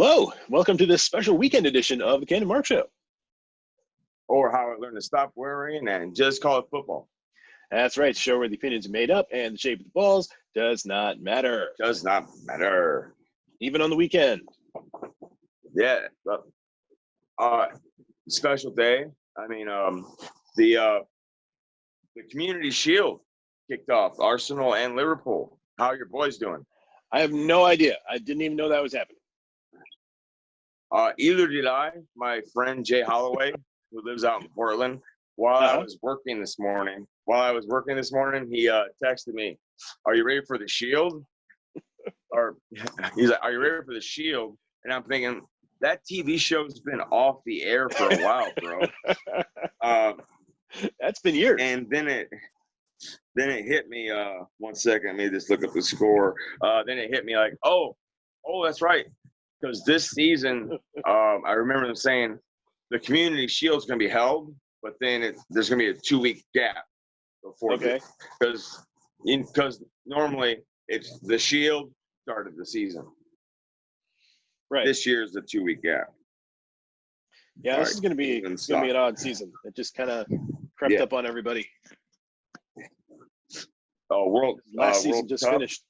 Hello, welcome to this special weekend edition of the Ken and Mark Show. Or how I learned to stop worrying and just call it football. That's right, show where the opinions are made up and the shape of the balls does not matter. Does not matter. Even on the weekend. Yeah, but special day. I mean, the Community Shield kicked off. Arsenal and Liverpool. How are your boys doing? I have no idea. I didn't even know that was happening. Either did I. My friend Jay Holloway, who lives out in Portland, while I was working this morning, he texted me, "Are you ready for the Shield?" Or he's like, "Are you ready for the Shield?" And I'm thinking, that TV show's been off the air for a while, bro. That's been years. And then it hit me. 1 second, let me just look up the score. Then it hit me like, oh, that's right. Because this season, I remember them saying the Community Shield's going to be held, but then there's going to be a 2-week gap before. Okay. Because normally it's the Shield started the season. Right. This year is the 2-week gap. Yeah, this is going to be an odd season. It just kind of crept up on everybody. Oh, last season World just Cup. Finished.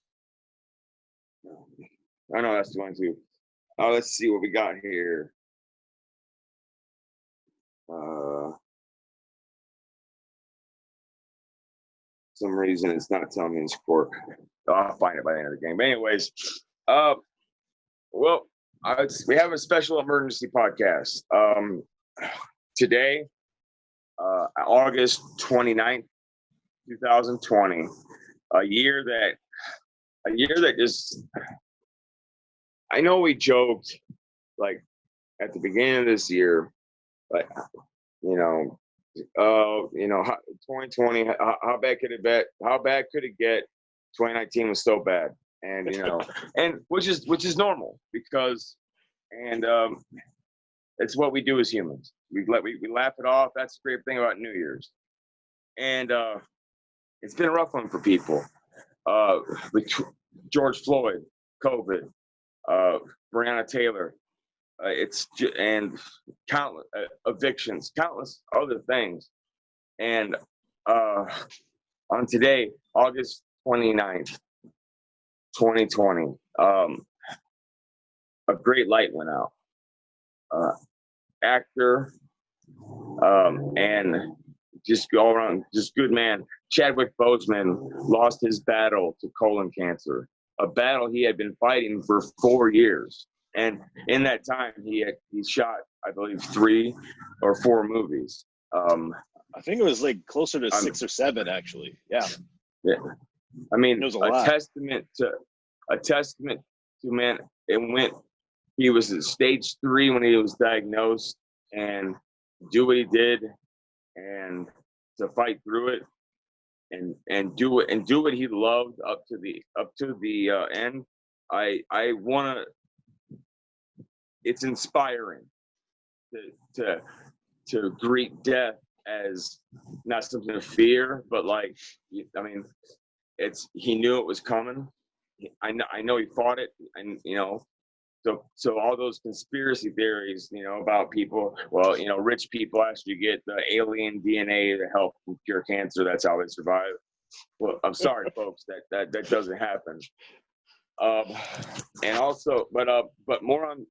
I know that's the one too. Let's see what we got here. Some reason it's not telling me the score. I'll find it by the end of the game. But anyways, we have a special emergency podcast. Today, August 29th, 2020, a year that just, I know we joked like at the beginning of this year, like, 2020, how bad could it get? How bad could it get? 2019 was so bad. And, and which is normal because, it's what we do as humans. We laugh it off. That's the great thing about New Year's. And, it's been a rough one for people. With George Floyd, COVID, Breonna Taylor, and countless evictions, countless other things. And on today, August 29th, 2020, a great light went out. Actor and just all around, just good man. Chadwick Boseman lost his battle to colon cancer, a battle he had been fighting for 4 years. And in that time, he shot, I believe, 3 or 4 movies. I think it was like closer to 6 or 7, actually. Yeah. Yeah. I mean, it was a testament to man. He was at stage 3 when he was diagnosed, and do what he did, and to fight through it, and do what he loved up to the end. I wanna. It's inspiring to greet death as not something to fear, but like, I mean, he knew it was coming. I know he fought it, and so all those conspiracy theories, about people, rich people actually get the alien DNA to help cure cancer. That's how they survive. Well, I'm sorry, folks, that doesn't happen. And also, but more on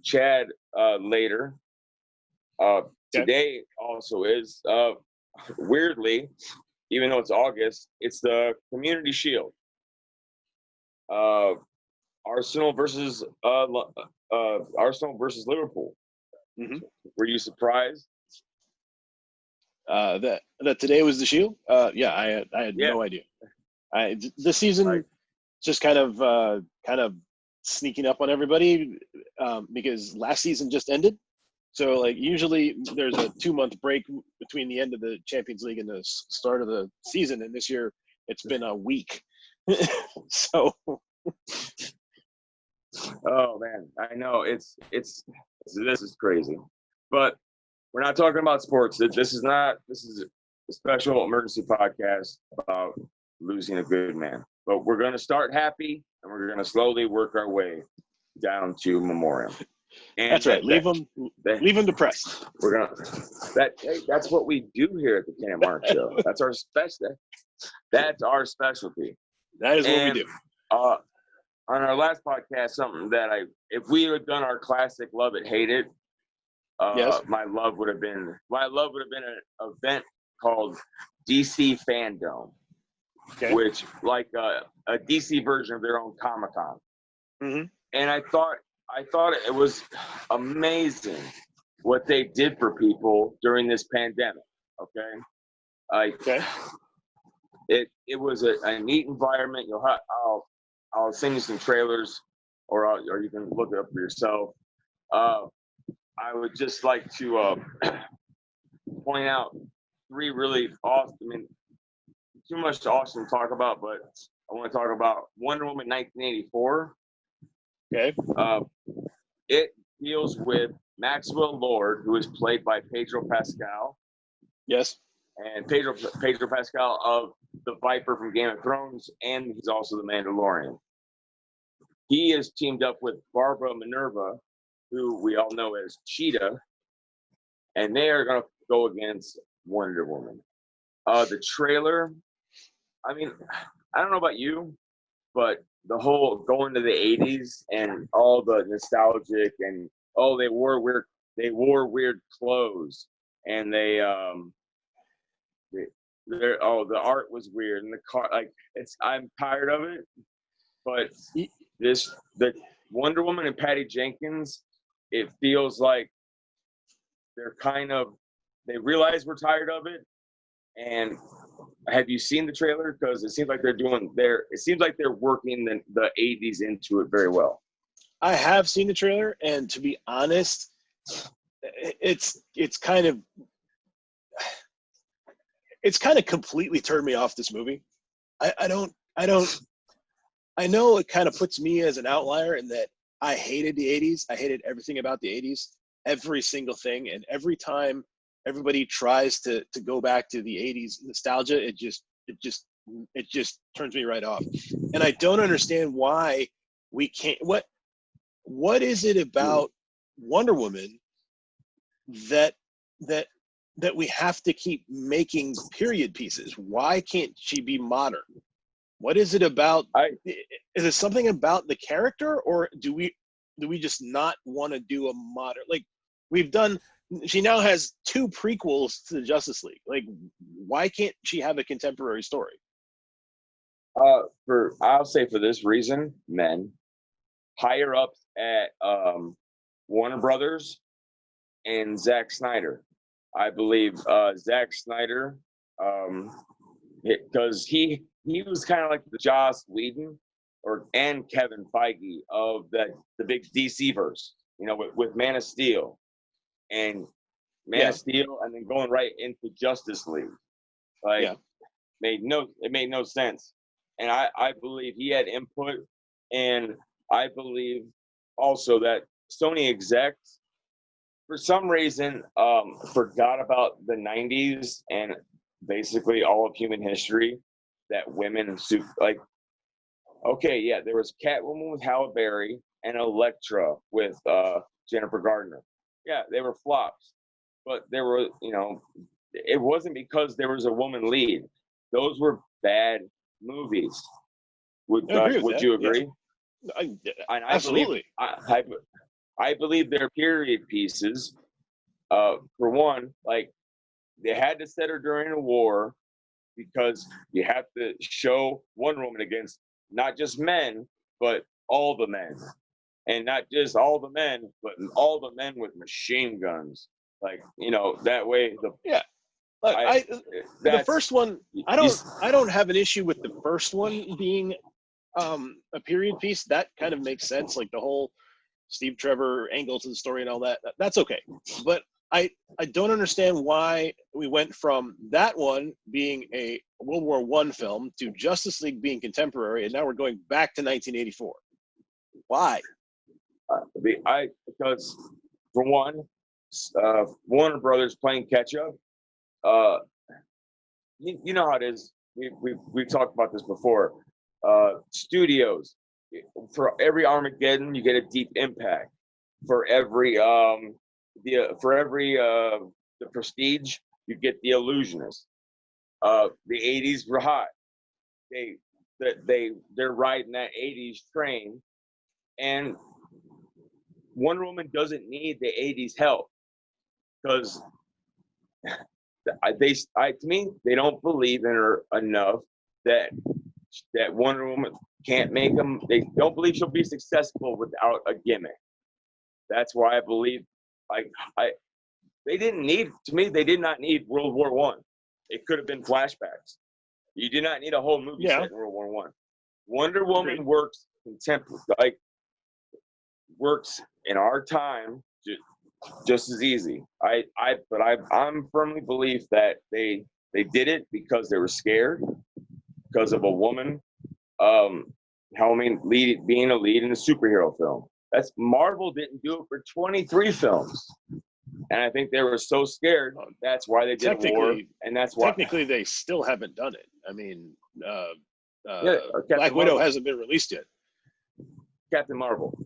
Chad later. Today also is weirdly, even though it's August, it's the Community Shield. Arsenal versus Liverpool. Mm-hmm. Were you surprised? That today was the Shield? Yeah, I had no idea. This season just kind of sneaking up on everybody because last season just ended. So like usually there's a 2-month break between the end of the Champions League and the start of the season, and this year it's been a week. So. Oh man, I know this is crazy, but we're not talking about sports. This is a special emergency podcast about losing a good man. But we're going to start happy, and we're going to slowly work our way down to Memoriam. And that's right. Leave them depressed. We're gonna that's what we do here at the Ken and Mark Show. That's our That's our specialty. That is what we do. On our last podcast, something that if we had done our classic love it, hate it, yes. my love would have been an event called DC Fandom, which like a DC version of their own Comic-Con. Mm-hmm. And I thought it was amazing what they did for people during this pandemic. Okay. It was a neat environment. I'll send you some trailers, or you can look it up for yourself. I would just like to point out 3 really awesome. I mean, too much to awesome to talk about, but I want to talk about Wonder Woman 1984. Okay. It deals with Maxwell Lord, who is played by Pedro Pascal. Yes. And Pedro Pascal of the Viper from Game of Thrones, and he's also the Mandalorian. He is teamed up with Barbara Minerva, who we all know as Cheetah, and they are going to go against Wonder Woman. The trailer, I mean, I don't know about you, but the whole going to the 80s and all the nostalgic and they wore weird clothes, and the art was weird, and the car, like, I'm tired of it. But the Wonder Woman and Patty Jenkins, it feels like they realize we're tired of it. And have you seen the trailer? Because it seems like they're working the 80s into it very well. I have seen the trailer, and to be honest, it's kind of completely turned me off this movie. I know it kind of puts me as an outlier in that I hated the 80s. I hated everything about the 80s, every single thing. And every time everybody tries to go back to the 80s nostalgia, it just turns me right off. And I don't understand why we can't. What is it about Wonder Woman that we have to keep making period pieces? Why can't she be modern? What is it about? Is it something about the character, or do we just not want to do a modern? Like, she now has 2 prequels to the Justice League. Like, why can't she have a contemporary story? I'll say for this reason, men higher up at Warner Brothers and Zack Snyder. I believe Zack Snyder, because he was kind of like the Joss Whedon and Kevin Feige of the big DC verse, with Man of Steel and Man of Steel, and then going right into Justice League. It made no sense. And I believe he had input, and I believe also that Sony execs, for some reason, forgot about the 90s and basically all of human history, that women, there was Catwoman with Halle Berry and Elektra with Jennifer Gardner. Yeah, they were flops, but there were, it wasn't because there was a woman lead. Those were bad movies. Would you agree? Yeah. Absolutely. I believe they're period pieces. For one, like, they had to set her during a war because you have to show Wonder Woman against not just men, but all the men. And not just all the men, but all the men with machine guns. Like, that way Look, the first one, I don't have an issue with the first one being a period piece. That kind of makes sense, like the whole Steve Trevor angle to the story and all that. That's okay. But I don't understand why we went from that one being a World War I film to Justice League being contemporary, and now we're going back to 1984. Why? Because for one, Warner Brothers playing catch up. You know how it is. We've talked about this before. Studios, for every Armageddon, you get a Deep Impact. For every the Prestige, you get The Illusionist. The '80s were hot. They're riding that '80s train, and Wonder Woman doesn't need the '80s help because to me they don't believe in her enough that Wonder Woman can't make them. They don't believe she'll be successful without a gimmick. That's why I believe, they didn't need, to me, they did not need World War One. It could have been flashbacks. You did not need a whole movie set in World War One. Wonder Woman works works in our time just as easy. I'm firmly believe that they did it because they were scared because of a woman, being a lead in a superhero film. That's Marvel didn't do it for 23 films. And I think they were so scared. That's why they did war, and that's why technically they still haven't done it. I mean, Black Captain Widow Marvel. hasn't been released yet. Captain Marvel.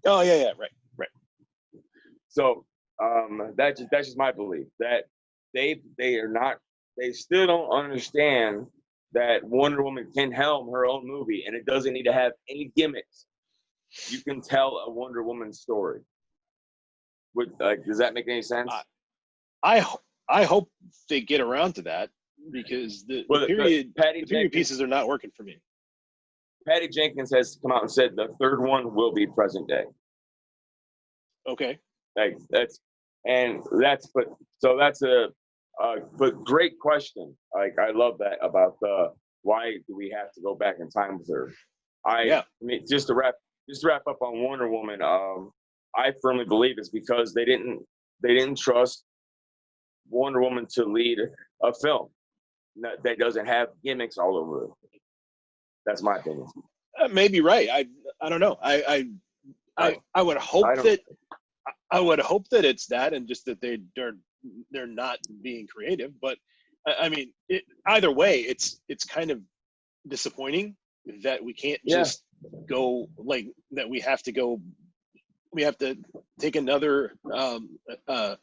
Oh yeah, right. So that's just my belief that they still don't understand that Wonder Woman can helm her own movie, and it doesn't need to have any gimmicks. You can tell a Wonder Woman story. Does that make any sense? I hope they get around to that because the period pieces are not working for me. Patty Jenkins has come out and said the third one will be present day. Okay. But great question. I love that about why do we have to go back in time with her? I mean, just to wrap up on Wonder Woman, I firmly believe it's because they didn't trust Wonder Woman to lead a film that doesn't have gimmicks all over it. That's my opinion. Maybe right. I don't know. I would hope that it's that, and just that they're not being creative. But I mean, either way, it's kind of disappointing that we can't just go that. We have to take another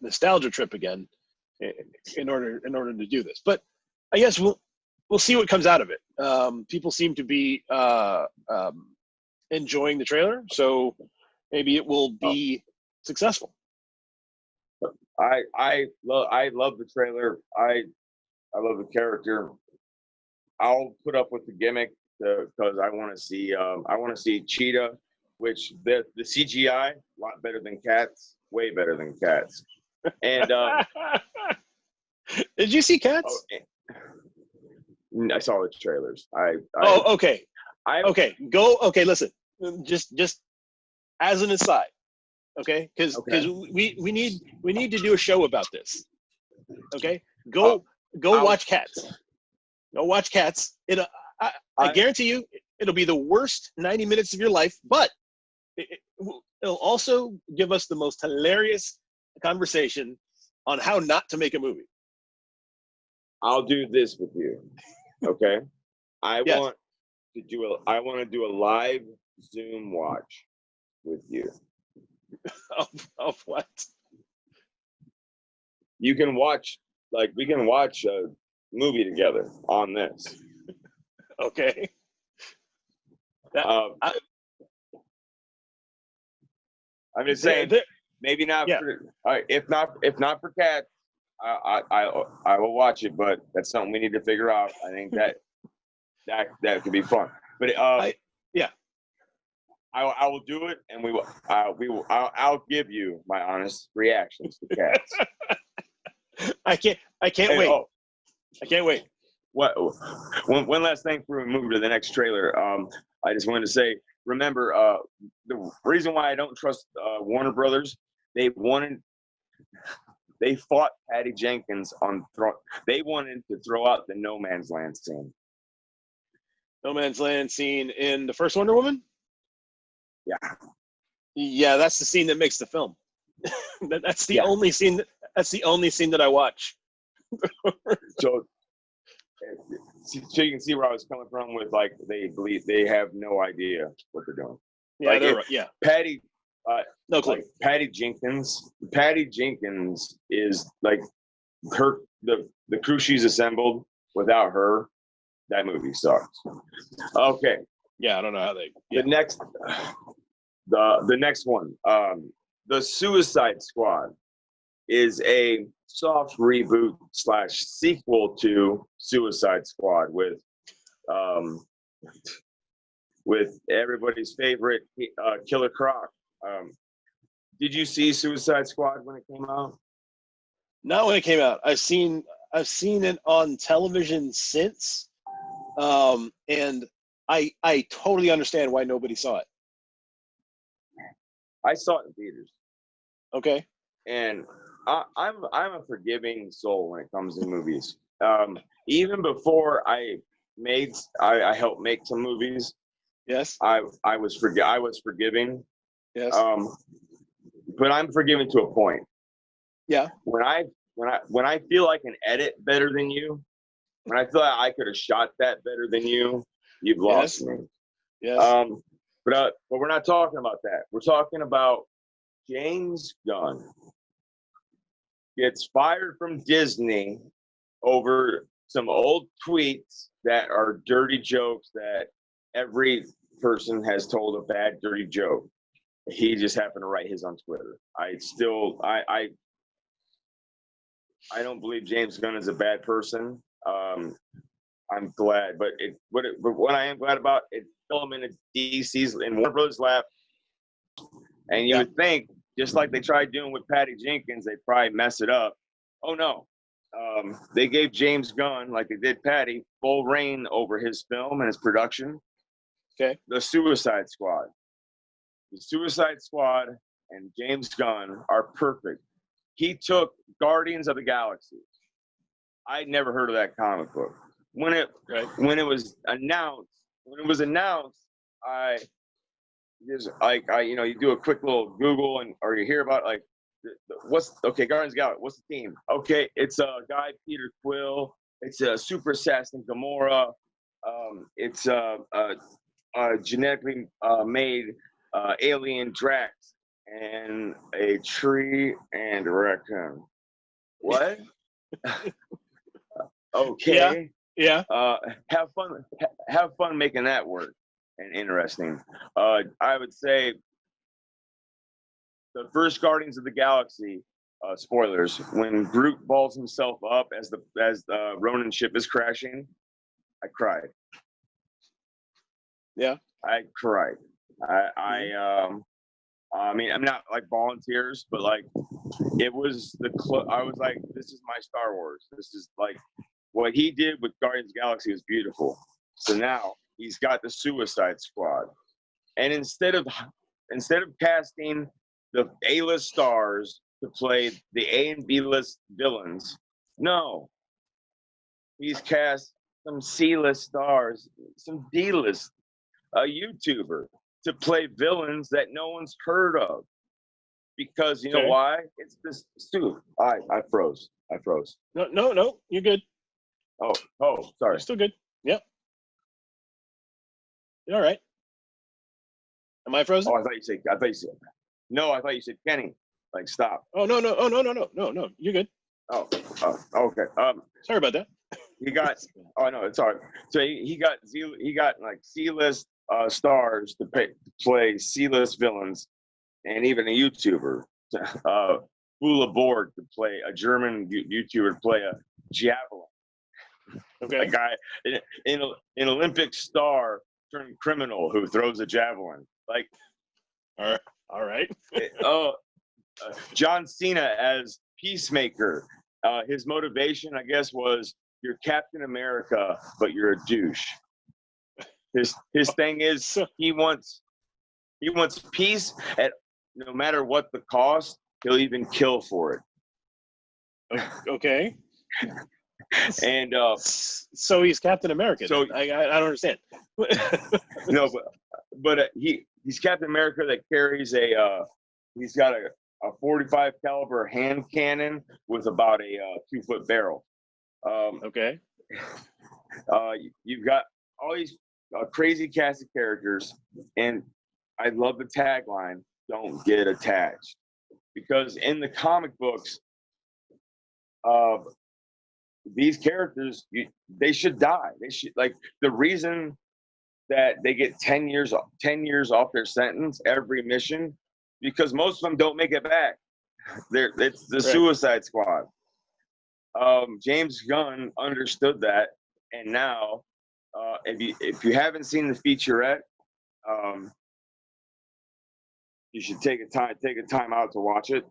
nostalgia trip again in order to do this. But I guess we'll see what comes out of it. People seem to be enjoying the trailer, so maybe it will be successful. I love the trailer. I love the character. I'll put up with the gimmick because I want to see Cheetah, which the CGI a lot better than Cats, way better than Cats. And did you see Cats? I saw the trailers. Okay. Listen, just as an aside, okay, because we need to do a show about this. Okay, go watch Cats. Go watch Cats. I guarantee you, it'll be the worst 90 minutes of your life, but it'll also give us the most hilarious conversation on how not to make a movie. I'll do this with you, okay? I want to do a live Zoom watch with you. Of what? You can watch, we can watch a movie together on this. Okay. I'm just saying, maybe not. Yeah. If not for Cats, I will watch it. But that's something we need to figure out. I think that could be fun. But I will do it, and I'll give you my honest reactions to Cats. I can't wait. I can't wait. One last thing before we move to the next trailer. I just wanted to say, remember, the reason why I don't trust Warner Brothers, they fought Patty Jenkins they wanted to throw out the No Man's Land scene. No Man's Land scene in the first Wonder Woman? Yeah, that's the scene that makes the film. That's the only scene that I watch. So so you can see where I was coming from with like they believe they have no idea what they're doing. Yeah, like they're right. Yeah, Patty, no clue. like Patty Jenkins. Patty Jenkins is like her the crew she's assembled. Without her, that movie sucks. Okay. Yeah, I don't know how they. Yeah. The next one, the Suicide Squad is a soft reboot / sequel to Suicide Squad with everybody's favorite Killer Croc. Did you see Suicide Squad when it came out? Not when it came out. I've seen it on television since, and I totally understand why nobody saw it. I saw it in theaters. Okay. And I'm a forgiving soul when it comes to movies. Even before I helped make some movies. Yes. I was forgiving. Yes. But I'm forgiving to a point. Yeah. When I feel I can edit better than you, when I feel like I could have shot that better than you, you've lost me. Yes. But we're not talking about that. We're talking about James Gunn gets fired from Disney over some old tweets that are dirty jokes that every person has told a bad dirty joke. He just happened to write his on Twitter. I don't believe James Gunn is a bad person. I'm glad, but what I am glad about, it fell him into DC's in Warner Bros. Lap. And you would think, just like they tried doing with Patty Jenkins, they'd probably mess it up. Oh no. They gave James Gunn, like they did Patty, full reign over his film and his production. Okay. The Suicide Squad. The Suicide Squad and James Gunn are perfect. He took Guardians of the Galaxy. I'd never heard of that comic book. When it was announced, I just you do a quick little Google or you hear about like Guardians of the Galaxy, what's the team? Okay, it's a guy Peter Quill, it's a super assassin Gamora, it's a genetically made alien Drax and a tree and a raccoon. What? Okay. Yeah. Have fun making that work and interesting. I would say the first Guardians of the Galaxy, spoilers, when Groot balls himself up as the Ronin ship is crashing, I cried. Yeah. I cried. I mean, I'm not like volunteers, but like it was I was like, this is my Star Wars. This is like what he did with Guardians of the Galaxy was beautiful. So now he's got the Suicide Squad, and instead of casting the A-list stars to play the A and B-list villains, no, he's cast some C-list stars, some D-list, a YouTuber to play villains that no one's heard of. Because you know why? It's this dude. I froze. No, you're good. Oh, sorry. You're still good. Yep. You're all right. Am I frozen? Oh, I thought you said. No, I thought you said Kenny. Like stop. Oh no. No. You're good. Oh, okay. Sorry about that. He got. Oh no, it's all right. So he got like C-list stars to play C-list villains, and even a YouTuber, Fula Borg, to play a German YouTuber to play a javelin. Okay. A guy, an Olympic star turned criminal who throws a javelin. Like, all right. John Cena as Peacemaker. His motivation, I guess, was you're Captain America, but you're a douche. His thing is he wants peace at no matter what the cost. He'll even kill for it. Okay. And so he's Captain America. So I don't understand. No, but he's Captain America that carries he's got a 45 caliber hand cannon with about a 2-foot barrel. Okay. You've got all these crazy cast of characters, and I love the tagline, "Don't get attached," because in the comic books, these characters, they should die. They should, like, the reason that they get 10 years off their sentence every mission, because most of them don't make it back. It's the Suicide Squad. James Gunn understood that, and now, if you haven't seen the featurette, you should take a time out to watch it.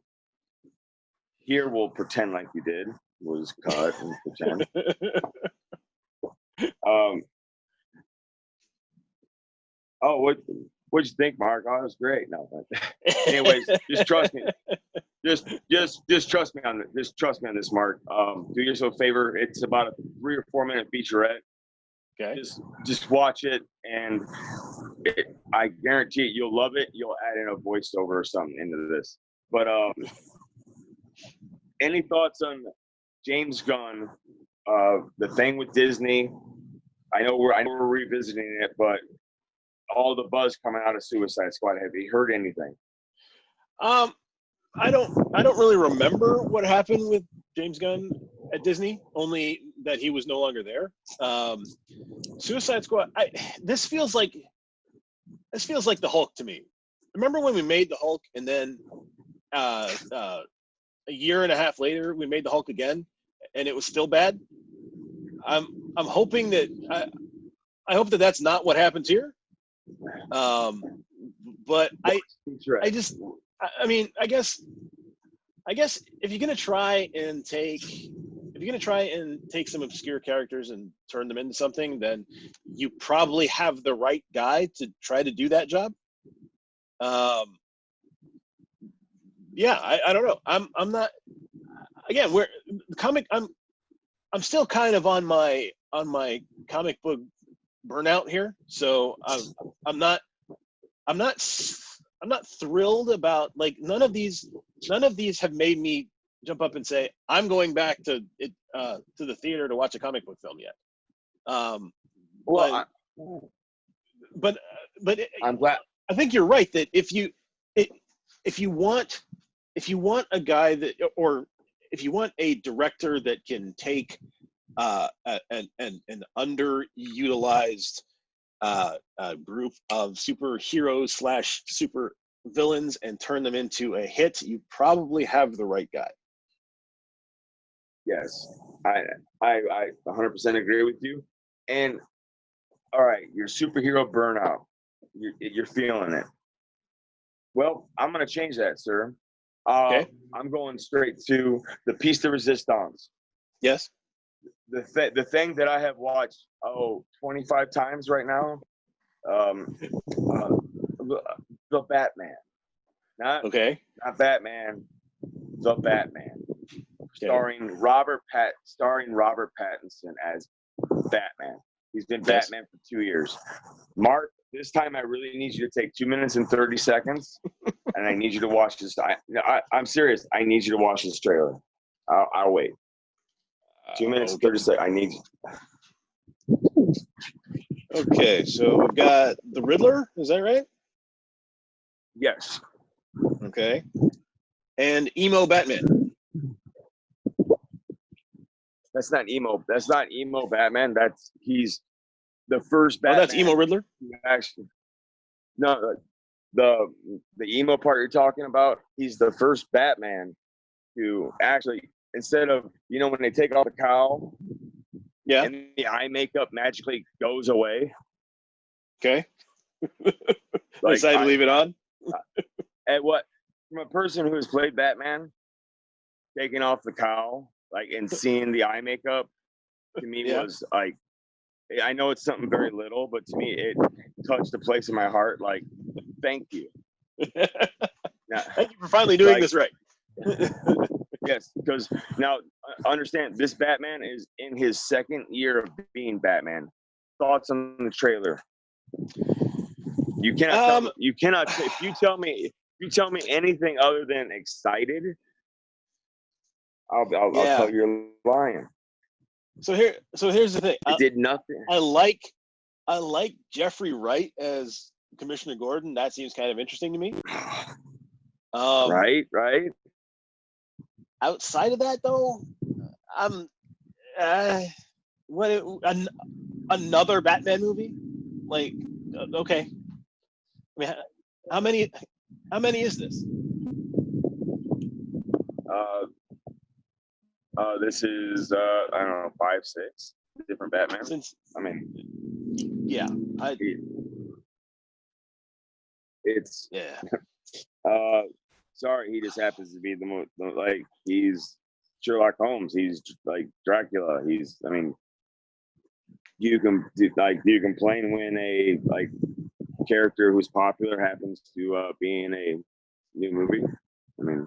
Here, we'll pretend like you did. Was cut and pretend. What'd you think, Mark? Oh, it was great. No, but anyways, just trust me. Just trust me on this. Just trust me on this, Mark. Do yourself a favor. It's about a 3 or 4 minute featurette. Okay. Just watch it, and I guarantee it, you'll love it. You'll add in a voiceover or something into this. But any thoughts on James Gunn? The thing with Disney. I know we're revisiting it, but all the buzz coming out of Suicide Squad. Have you heard anything? I don't really remember what happened with James Gunn at Disney, only that he was no longer there. Suicide Squad, this feels like the Hulk to me. Remember when we made the Hulk, and then a year and a half later we made the Hulk again, and it was still bad? I'm hoping that I hope that that's not what happens here. But I mean, I guess if you're gonna try and take some obscure characters and turn them into something, then you probably have the right guy to try to do that job. Yeah, I don't know. I'm not. Again, I'm still kind of on my comic book burnout here, so I'm not thrilled about, like, none of these have made me jump up and say I'm going back to the theater to watch a comic book film yet. But I'm glad. I think you're right that if you want a guy that, or if you want a director that can take an underutilized group of superheroes / super villains and turn them into a hit, you probably have the right guy. Yes, I 100% agree with you. And all right, your superhero burnout, you're feeling it. Well, I'm going to change that, sir. Okay. I'm going straight to the piece de resistance. Yes. The thing that I have watched 25 times right now, the Batman. Not Batman, the Batman. Okay. Starring Robert Pattinson as Batman. He's been Batman for 2 years. Mark, this time I really need you to take 2 minutes and 30 seconds, and I need you to watch this. I'm serious. I need you to watch this trailer. I'll wait. 2 minutes and 30 seconds. I need you. Okay, so we've got the Riddler. Is that right? Yes. Okay. And emo Batman. That's not emo. That's not emo Batman. He's the first Batman. Oh, that's emo Riddler? Actually, no, the emo part you're talking about, he's the first Batman to actually, instead of, when they take off the cowl, and the eye makeup magically goes away. Okay. Decide to leave it on? And what, from a person who has played Batman, taking off the cowl, and seeing the eye makeup, to me was like, I know it's something very little, but to me it touched a place in my heart. Like, thank you. Thank you for finally doing this right. Yes, because now understand, this Batman is in his second year of being Batman. Thoughts on the trailer? You cannot. You cannot. If you tell me anything other than excited, I'll tell you you're lying. So here's the thing. It did nothing. I like Jeffrey Wright as Commissioner Gordon. That seems kind of interesting to me. Right. Outside of that, though, another Batman movie? Like, okay. I mean, how many is this? This is I don't know, 5, 6 different Batman. Yeah, it's yeah. Sorry, he just happens to be the most like he's Sherlock Holmes. He's like Dracula. You can complain when a like character who's popular happens to be in a new movie? I mean,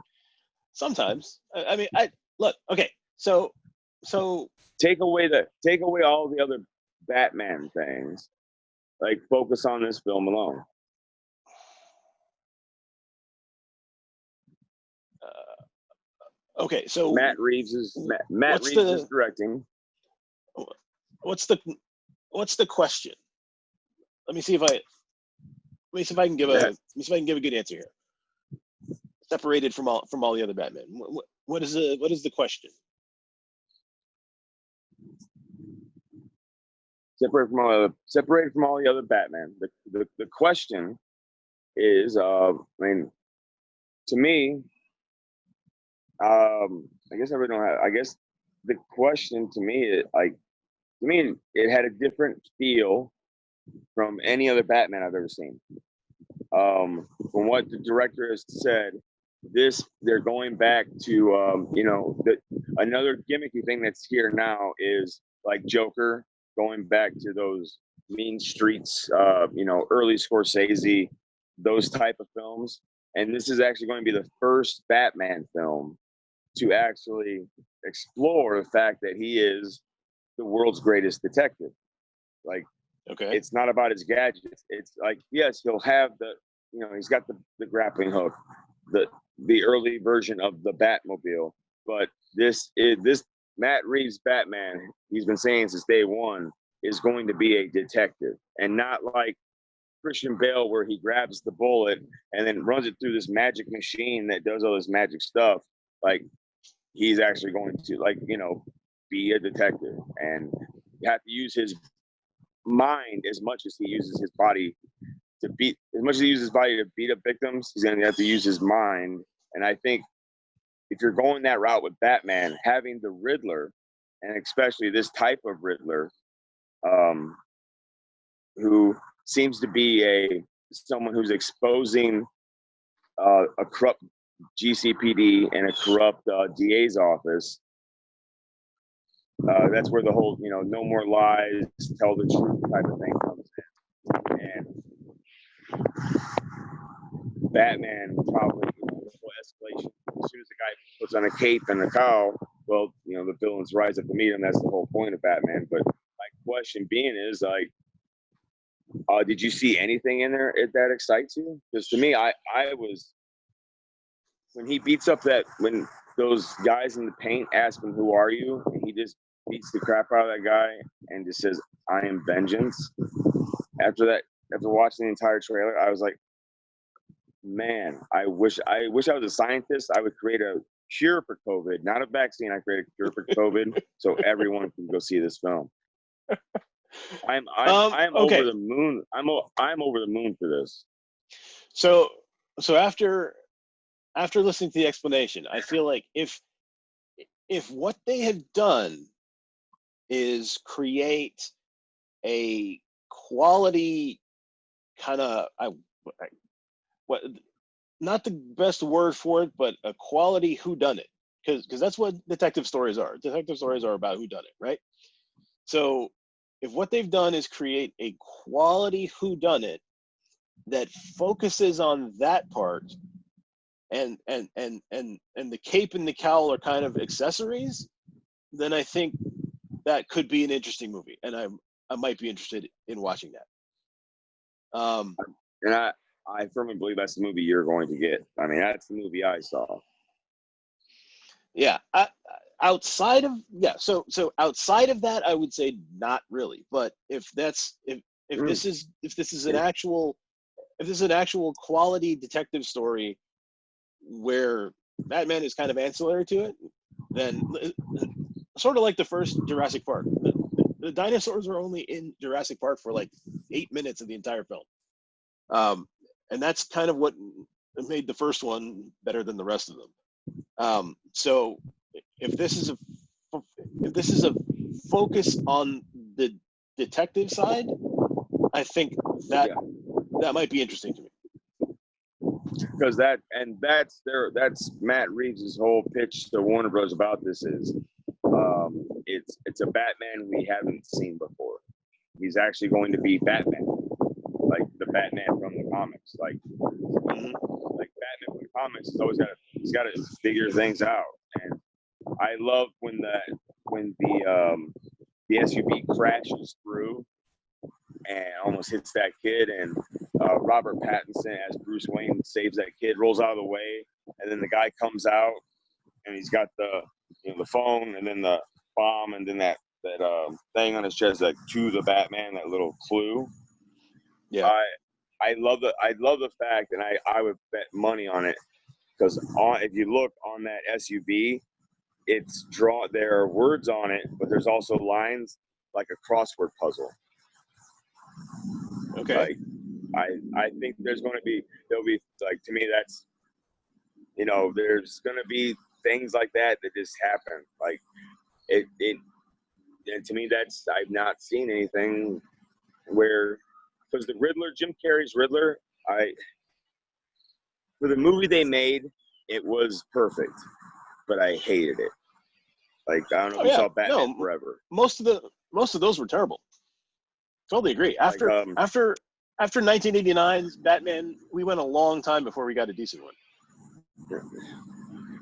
sometimes. I look. Okay, so take away all the other Batman things. Like, focus on this film alone. Okay, so Matt Reeves is directing. What's the question? Let me see if I can give a good answer here. Separated from all the other Batman. What is the question? Separated from all the other Batman. The question is, to me, I guess I really don't have. I guess the question to me, it had a different feel from any other Batman I've ever seen. From what the director has said, they're going back to another gimmicky thing that's here now is like Joker going back to those mean streets, early Scorsese, those type of films. And this is actually going to be the first Batman film to actually explore the fact that he is the world's greatest detective. Like, okay, it's not about his gadgets. It's like, yes, he'll have he's got the grappling hook, the early version of the Batmobile, but this Matt Reeves Batman, he's been saying since day one, is going to be a detective, and not like Christian Bale, where he grabs the bullet and then runs it through this magic machine that does all this magic stuff. Like, he's actually going to, be a detective, and you have to use his mind as much as he uses his body to beat. As much as he uses his body to beat up victims, he's going to have to use his mind. And I think if you're going that route with Batman, having the Riddler, and especially this type of Riddler, who seems to be someone who's exposing a corrupt GCPD and a corrupt DA's office. That's where the whole, no more lies, tell the truth type of thing comes in. And Batman probably, the whole escalation. As soon as the guy puts on a cape and a cowl, well, the villains rise up to meet him. That's the whole point of Batman. But my question being is, like, did you see anything in there that excites you? Because to me, I was, when he beats up when those guys in the paint ask him, "Who are you?" and he just beats the crap out of that guy and just says, "I am vengeance." After watching the entire trailer, I was like, man, I wish I was a scientist. I would create a cure for COVID, not a vaccine. I create a cure for COVID so everyone can go see this film. I'm okay. over the moon. I'm over the moon for this. So after listening to the explanation, I feel like if what they have done is create a quality kind of not the best word for it, but a quality whodunit, because that's what detective stories are. Detective stories are about whodunit, right? So if what they've done is create a quality whodunit that focuses on that part, and the cape and the cowl are kind of accessories, then I think that could be an interesting movie, and I might be interested in watching that. And I firmly believe that's the movie you're going to get. I mean, that's the movie I saw. Yeah, outside of so outside of that, I would say not really. But if this is an actual quality detective story where Batman is kind of ancillary to it, then sort of like the first Jurassic Park. The dinosaurs are only in Jurassic Park for like 8 minutes of the entire film, and that's kind of what made the first one better than the rest of them. So if this is a focus on the detective side, I think that might be interesting to me. Because that's Matt Reeves' whole pitch to Warner Bros. About this is it's a Batman we haven't seen before. He's actually going to be Batman, like the Batman from the comics. Like Batman from the comics has always got to figure things out. And I love when the SUV crashes through and almost hits that kid, and Robert Pattinson as Bruce Wayne saves that kid, rolls out of the way, and then the guy comes out and he's got the phone and then the bomb and then that thing on his chest, like to the Batman, that little clue. Yeah, I love the fact, and I would bet money on it, because if you look on that SUV, there are words on it, but there's also lines like a crossword puzzle. Okay. Like, I think there'll be like, to me, that's, there's going to be things like that just happen. Like and to me, I've not seen anything where, because the Riddler, Jim Carrey's Riddler, for the movie they made, it was perfect, but I hated it. Like, I don't know if you saw Batman Forever. Most of those were terrible. Totally agree. After 1989's Batman, we went a long time before we got a decent one.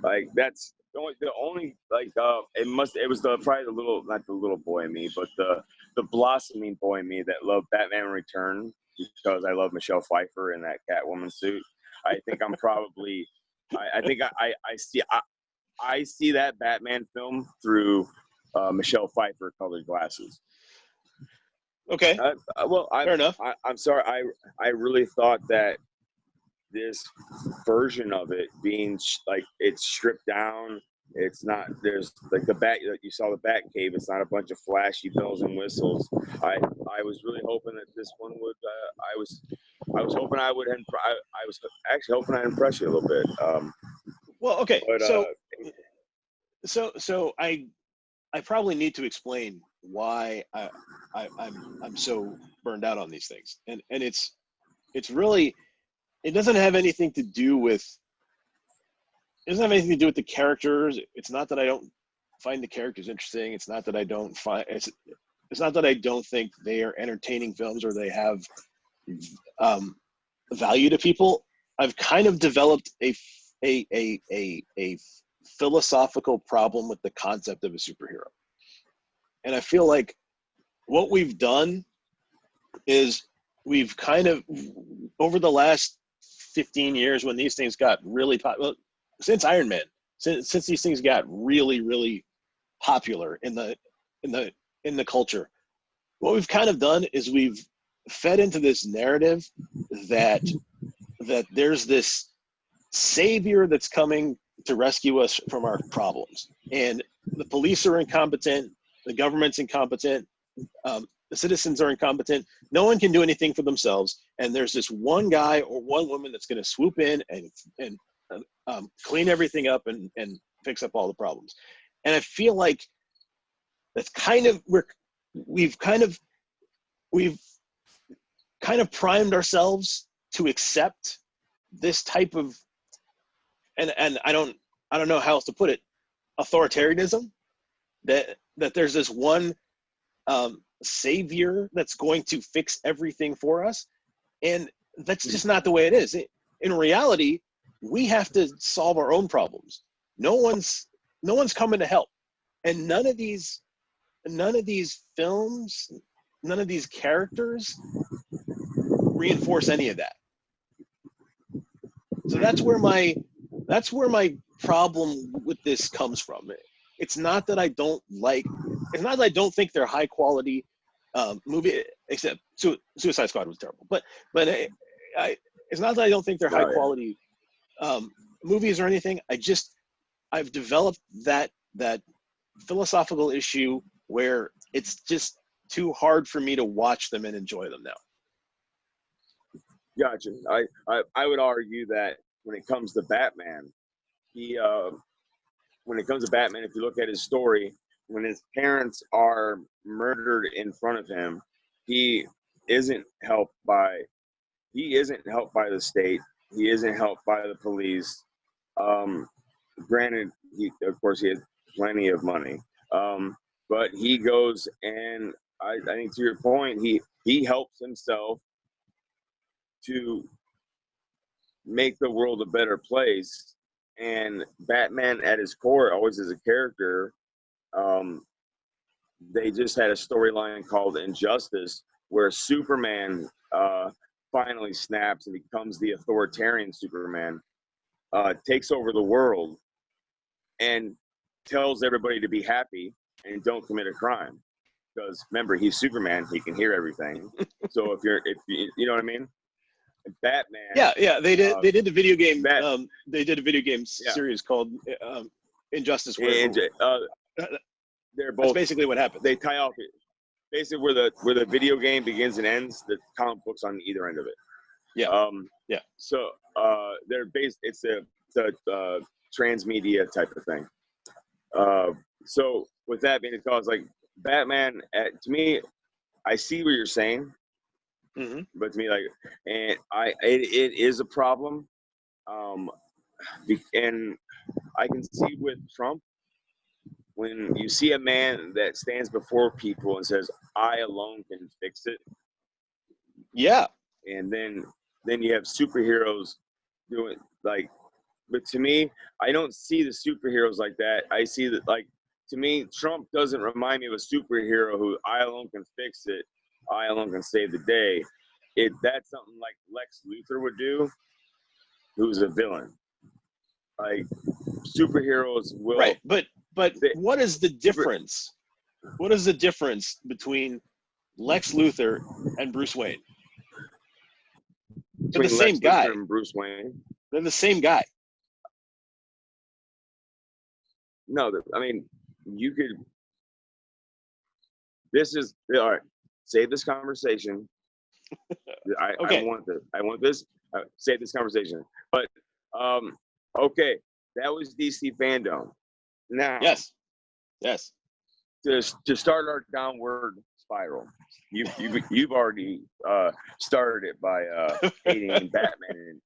Like, that's the only like it was probably the little, not the little boy in me, but the blossoming boy in me that loved Batman Return, because I love Michelle Pfeiffer in that Catwoman suit. I think I'm probably I see that Batman film through Michelle Pfeiffer colored glasses. Okay. Fair enough. I'm sorry. I really thought that this version of it being like, it's stripped down. It's not, there's like you saw the Bat Cave. It's not a bunch of flashy bells and whistles. I was really hoping that this one would. I was hoping I would. I was actually hoping I'd impress you a little bit. Well, okay. But, so I probably need to explain why I'm so burned out on these things, and it's really, it doesn't have anything to do with the characters. It's not that I don't find the characters interesting. It's not that I don't think they are entertaining films or they have value to people. I've kind of developed a philosophical problem with the concept of a superhero. And I feel like what we've done is we've kind of, over the last 15 years, when these things got really popular, since Iron Man, since these things got really, really popular in the culture, what we've kind of done is we've fed into this narrative that there's this savior that's coming to rescue us from our problems, and the police are incompetent, the government's incompetent, the citizens are incompetent, no one can do anything for themselves, and there's this one guy or one woman that's going to swoop in and clean everything up and fix up all the problems. And I feel like that's kind of, we've kind of primed ourselves to accept this type of, and I don't know how else to put it, authoritarianism, that there's this one savior that's going to fix everything for us, and that's just not the way it is. In reality, we have to solve our own problems. No one's coming to help, and none of these films, none of these characters reinforce any of that. So that's where my problem with this comes from. it's not that I don't think they're high quality movie, except Suicide Squad was terrible. But it's not that I don't think they're high quality movies or anything. I've developed that philosophical issue where it's just too hard for me to watch them and enjoy them now. Gotcha. I would argue that when it comes to Batman, when it comes to Batman, if you look at his story, when his parents are murdered in front of him, he isn't helped by the state. He isn't helped by the police. Granted, of course, he has plenty of money. But he goes and I think to your point, he helps himself to make the world a better place. And Batman at his core, always as a character, they just had a storyline called Injustice, where Superman finally snaps and becomes the authoritarian Superman, takes over the world, and tells everybody to be happy and don't commit a crime. Because remember, he's Superman; he can hear everything. So if you know what I mean, Batman. Yeah, they did the video game. They did a video game series called Injustice. They're both. That's basically what happened. They tie off it. Basically, where the video game begins and ends, the comic book's on either end of it. Yeah. So they're based. It's a transmedia type of thing. So with that being the cause, like Batman, to me, I see what you're saying. Mm-hmm. But to me, like, and it is a problem. And I can see with Trump, when you see a man that stands before people and says, "I alone can fix it." Yeah. And then you have superheroes doing like, but to me, I don't see the superheroes like that. I see that, like, to me, Trump doesn't remind me of a superhero who I alone can fix it. I alone can save the day. That's something like Lex Luthor would do, who's a villain. Like superheroes will. Right, but what is the difference? What is the difference between Lex Luthor and Bruce Wayne? They're the same guy. Luthor and Bruce Wayne. They're the same guy. No, I mean, you could. This is all right. Save this conversation. Okay. I want this. Save this conversation. But okay, that was DC fandom. Now, yes. To start our downward spiral, you've already started it by hating Batman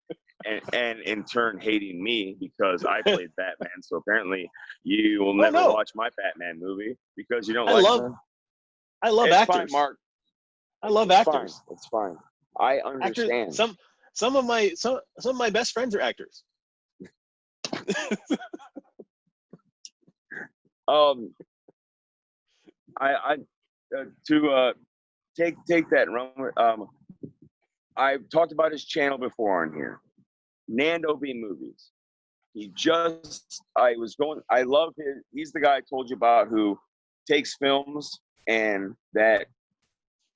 and in turn hating me because I played Batman. So apparently you will never watch my Batman movie because you don't like him. I love it's actors. Fine, Mark. I love actors. Fine. It's fine. I understand. Actors, some of my best friends are actors. I to take that run. I've talked about his channel before on here. Nando B Movies. I love his. He's the guy I told you about who takes films and that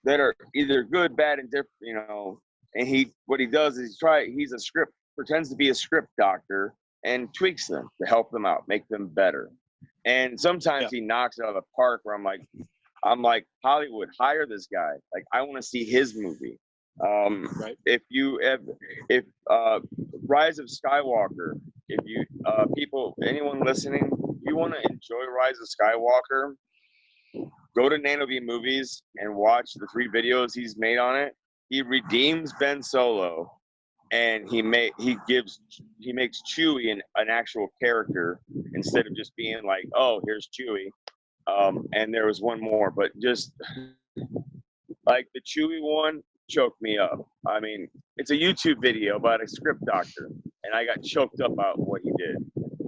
are either good, bad, and different. You know, and what he does is pretends to be a script doctor and tweaks them to help them out, make them better. And sometimes he knocks it out of the park where I'm like, Hollywood, hire this guy. Like, I want to see his movie. Right. If Rise of Skywalker, if you anyone listening, you want to enjoy Rise of Skywalker, go to Nano B Movies and watch the 3 videos he's made on it. He redeems Ben Solo, and he makes Chewie an actual character instead of just being like, oh, here's Chewie. And there was one more, but just like the Chewie one choked me up. I mean, it's a YouTube video about a script doctor, and I got choked up about what he did.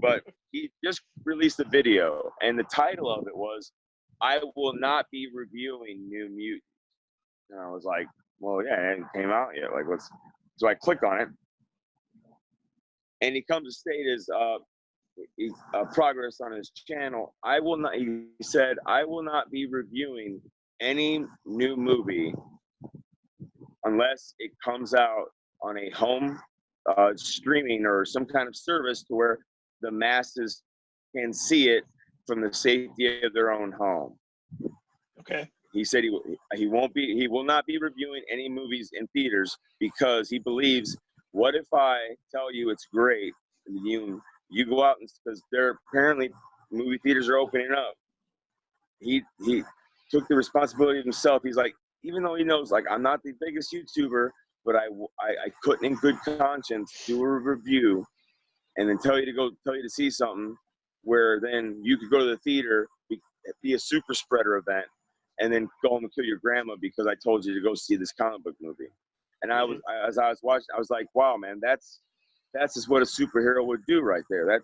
But he just released a video, and the title of it was, "I will not be reviewing New Mutants." And I was like, well, yeah, it hasn't came out yet. So I click on it, and he comes to state is, progress on his channel. I will not. He said, I will not be reviewing any new movie unless it comes out on a home streaming or some kind of service to where the masses can see it from the safety of their own home. Okay. He said he will not be reviewing any movies in theaters because he believes, what if I tell you it's great and you go out, and because there apparently movie theaters are opening up. He took the responsibility of himself. He's like, even though he knows, like, I'm not the biggest YouTuber, but I couldn't in good conscience do a review and then tell you to see something where then you could go to the theater, be a super spreader event, and then go home and kill your grandma because I told you to go see this comic book movie. And as I was watching, I was like, wow, man, that's just what a superhero would do right there.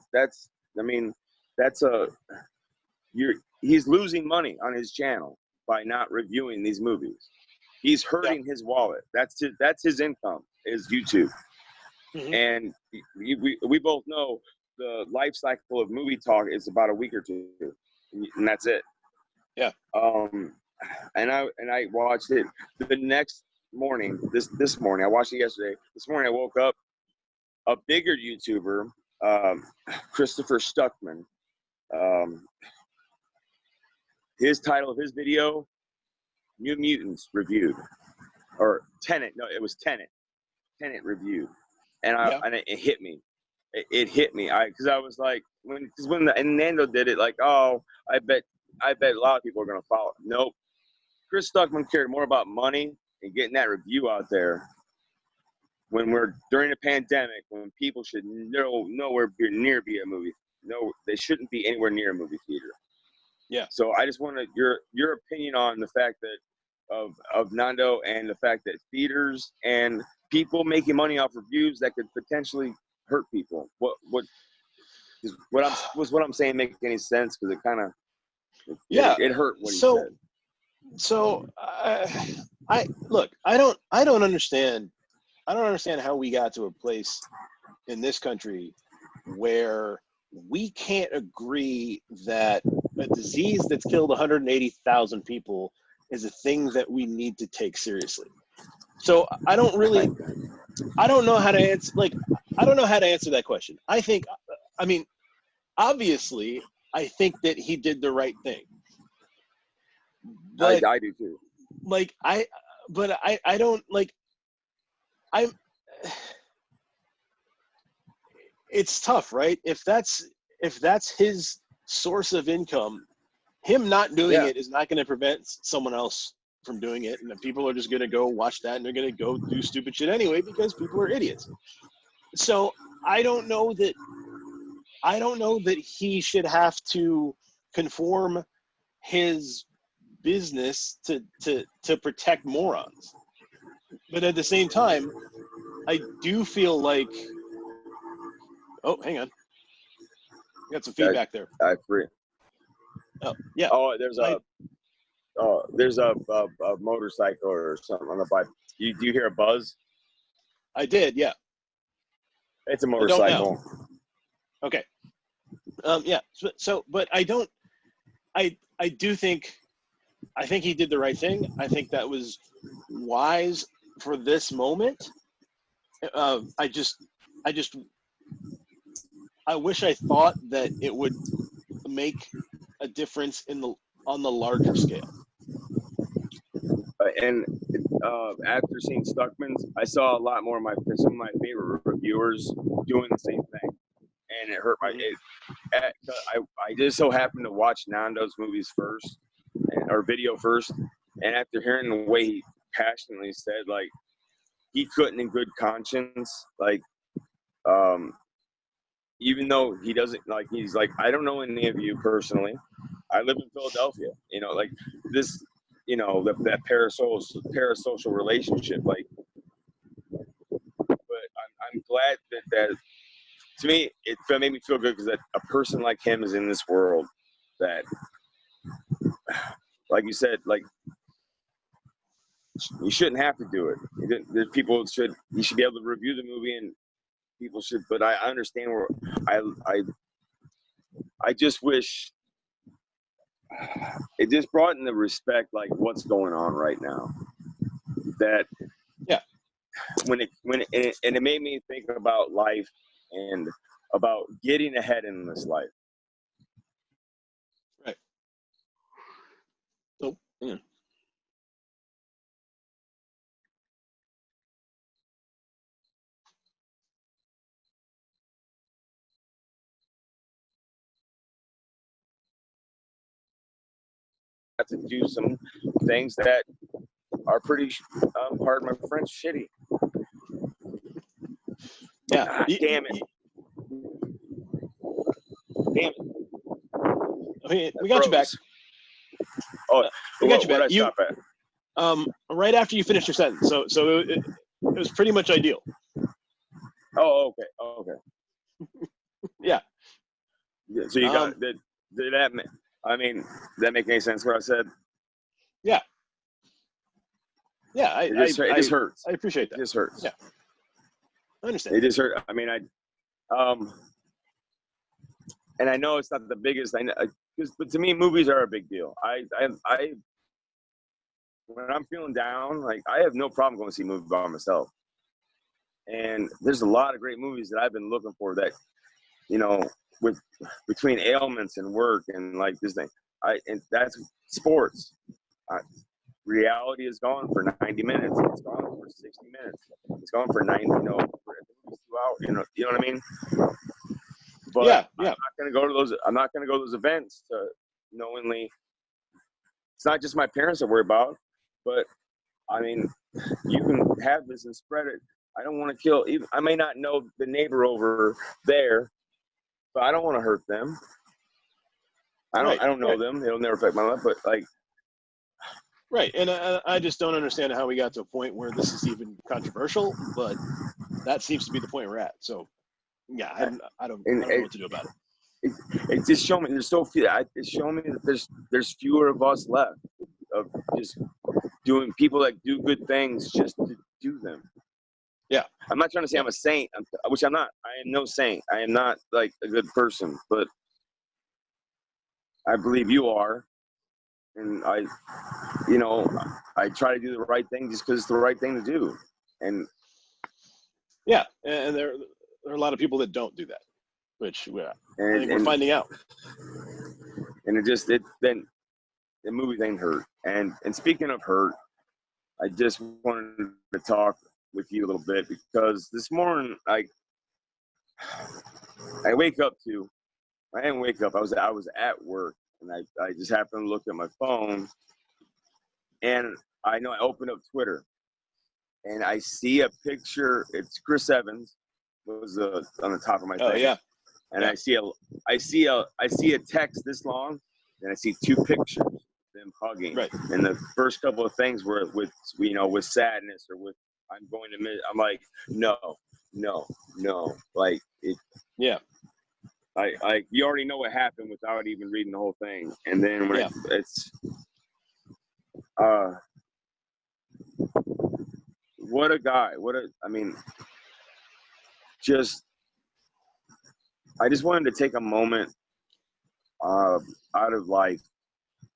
He's losing money on his channel by not reviewing these movies. He's hurting his wallet. That's his income, is YouTube. Mm-hmm. And we both know the life cycle of movie talk is about a week or two, and that's it. Yeah. And I watched it the next morning. This morning, I watched it yesterday. This morning, I woke up. A bigger YouTuber, Christopher Stuckman. His title of his video, New Mutants reviewed, or Tenet. No, it was Tenet. Tenet reviewed, and it hit me. It hit me. Because I was like, when Nando did it, like, oh, I bet a lot of people are gonna follow. Nope. Chris Stuckman cared more about money and getting that review out there. When we're during a pandemic, when people should nowhere near be a movie. No, they shouldn't be anywhere near a movie theater. Yeah. So I just wanted your opinion on the fact that of Nando and the fact that theaters and people making money off reviews that could potentially hurt people. What I'm saying make any sense? Because it kind of it hurt what he said. So I don't understand. I don't understand how we got to a place in this country where we can't agree that a disease that's killed 180,000 people is a thing that we need to take seriously. So I don't know how to answer. I don't know how to answer that question. Obviously, I think that he did the right thing. But, I do too. I don't like. It's tough, right? If that's his source of income, him not doing it is not going to prevent someone else from doing it, and the people are just going to go watch that, and they're going to go do stupid shit anyway because people are idiots. So I don't know that he should have to conform his business to protect morons. But at the same time, I do feel like, oh, hang on. Got some feedback there. I agree. Oh, yeah. Oh, there's a motorcycle or something on the bike. Do you hear a buzz? I did, yeah. It's a motorcycle. Okay. Yeah. So, but I think he did the right thing. I think that was wise for this moment. I wish I thought that it would make a difference on the larger scale. And after seeing Stuckman's, I saw a lot more of some of my favorite reviewers doing the same thing, and it hurt I just so happened to watch Nando's movies first, or video first, and after hearing the way he passionately said, like, he couldn't in good conscience, like, even though he doesn't, like, he's like, I don't know any of you personally. I live in Philadelphia, like this, that parasocial relationship, like, but I'm glad that to me, it made me feel good because that a person like him is in this world that, like you said, like, you shouldn't have to do it. You should be able to review the movie, and people should, but I understand where I just wish it just brought in the respect, like what's going on right now. That when it made me think about life and about getting ahead in this life. Right. So, yeah. Have to do some things that are pretty, pardon my French, shitty. Yeah. Damn it. Damn it. Okay, we got you back. Oh, we got you where back. did I stop at? Right after you finished your sentence. So it was pretty much ideal. Oh, okay. Oh, okay. Yeah. So you got did that? I mean, did that make any sense? What I said? Yeah. Yeah. It just hurts. I appreciate that. It just hurts. Yeah. I understand. It just hurt. I mean, and I know it's not the biggest. But to me, movies are a big deal. When I'm feeling down, like I have no problem going to see movies by myself. And there's a lot of great movies that I've been looking for that, you know, with between ailments and work and like this thing. And that's sports. Reality is gone for 90 minutes. It's gone for 60 minutes. It's gone for 90, for 2 hours. You know what I mean? But yeah. I'm not going to go to those. I'm not going to go to those events to knowingly. It's not just my parents I worry about, but I mean, you can have this and spread it. I don't want to kill. I may not know the neighbor over there, but I don't want to hurt them. I don't know them. It'll never affect my life. But like, right. And I just don't understand how we got to a point where this is even controversial. But that seems to be the point we're at. So, yeah, I don't know what to do about it. It just showed me there's so few. It's showing me that there's fewer of us left of just doing people that do good things just to do them. Yeah, I'm not trying to say I'm a saint, which I'm not. I am no saint. I am not like a good person, but I believe you are, and I try to do the right thing just because it's the right thing to do, and yeah, and there are a lot of people that don't do that, which I think we're finding out. And then the movie thing hurt, and speaking of hurt, I just wanted to talk with you a little bit because this morning I wake up to. I didn't wake up. I was at work, and I just happened to look at my phone, and I opened up Twitter, and I see a picture. It's Chris Evans was on the top of my thing. Oh yeah. And I see a text this long, and I see 2 pictures of them hugging. Right. And the first couple of things were with sadness or with I'm going to miss. I'm like no, like it. Yeah. I you already know what happened without even reading the whole thing. And then when it's what a guy. I just wanted to take a moment out of life.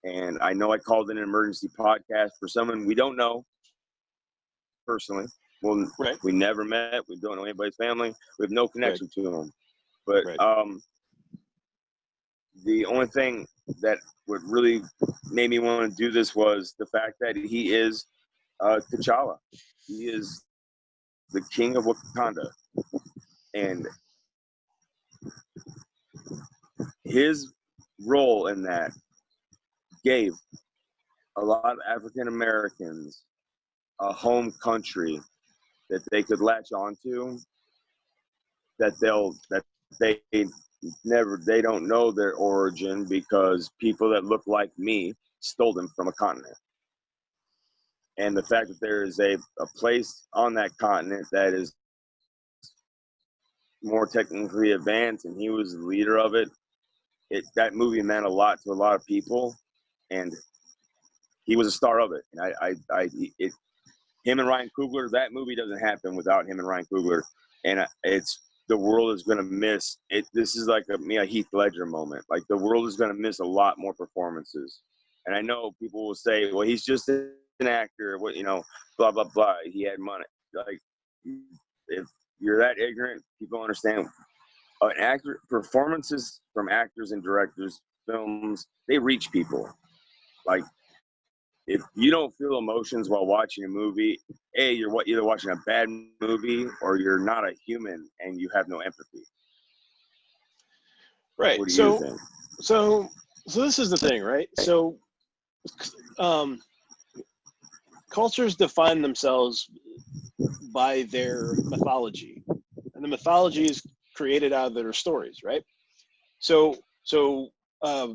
And I know I called in an emergency podcast for someone we don't know personally. Well, we never met. We don't know anybody's family. We have no connection to them. But the only thing that would really made me want to do this was the fact that he is T'Challa. He is the king of Wakanda. And his role in that gave a lot of African Americans a home country that they could latch onto, that they don't know their origin because people that look like me stole them from a continent. And the fact that there is a place on that continent that is more technically advanced and he was the leader of it, that movie meant a lot to a lot of people, and he was a star of it. And him and Ryan Coogler, that movie doesn't happen without him and Ryan Coogler. And it's the world is going to miss it. This is like a Heath Ledger moment. Like the world is going to miss a lot more performances. And I know people will say, well, he's just an actor. What, blah, blah, blah. He had money. Like, if you're that ignorant, people don't understand. Performances from actors and directors, films, they reach people. Like, if you don't feel emotions while watching a movie, you're either watching a bad movie or you're not a human and you have no empathy. Right. What do you think? So this is the thing, right? So, cultures define themselves by their mythology, and the mythology is created out of their stories, right? So a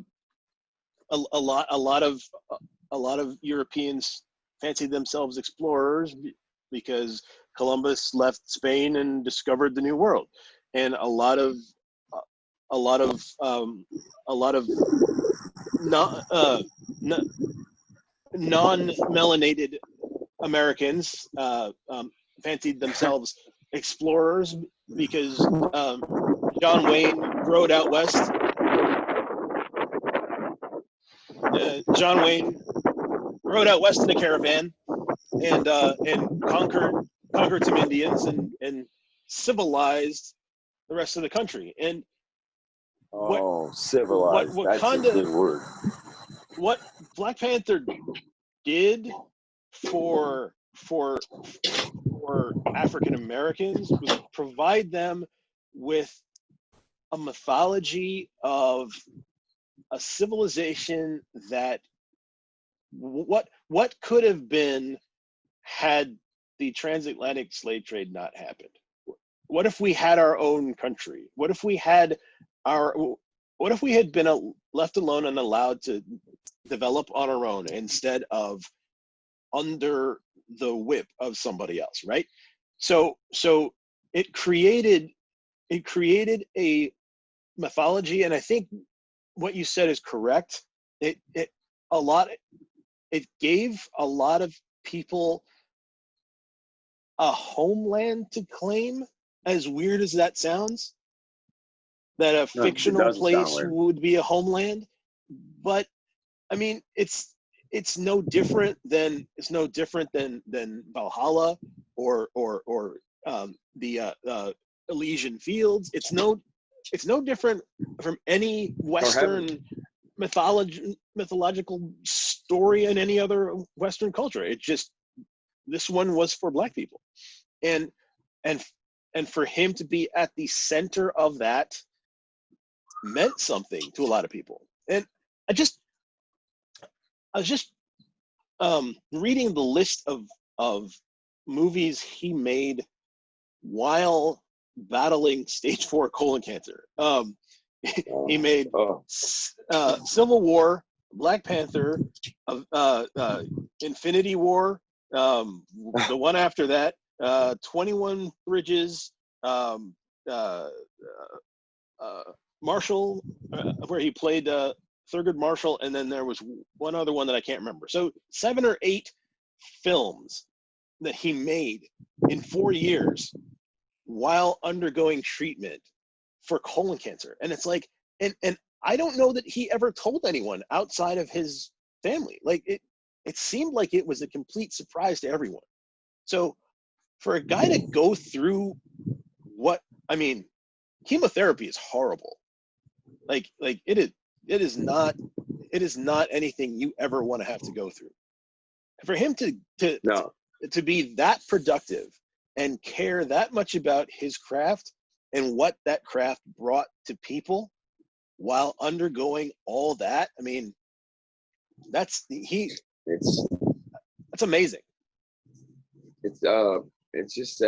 lot of Europeans fancied themselves explorers because Columbus left Spain and discovered the New World, and a lot of non-melanated Americans fancied themselves explorers because John Wayne rode out west. John Wayne rode out west in a caravan and conquered some Indians and civilized the rest of the country. And civilized. That's a good word. What Black Panther did for African Americans was provide them with a mythology of a civilization that what could have been had the transatlantic slave trade not happened. What if we had our own country? What if we had been left alone and allowed to develop on our own instead of under the whip of somebody else, right? So it created a mythology, and I think what you said is correct. It gave a lot of people a homeland to claim, as weird as that sounds, that a fictional place would be a homeland. But I mean, it's no different than Valhalla or the Elysian Fields. It's no different from any Western mythological story in any other Western culture. It just, this one was for Black people, and for him to be at the center of that meant something to a lot of people. And I was just reading the list of movies he made while battling stage 4 colon cancer. He made Civil War, Black Panther, Infinity War, the one after that, 21 Bridges, Marshall, where he played Thurgood Marshall, and then there was one other one that I can't remember. So 7 or 8 films that he made in 4 years while undergoing treatment for colon cancer. And it's like, and I don't know that he ever told anyone outside of his family. Like it seemed like it was a complete surprise to everyone. So for a guy to go through chemotherapy is horrible. Like it is not anything you ever want to have to go through. For him to be that productive and care that much about his craft and what that craft brought to people while undergoing all that, I mean, that's amazing. It's just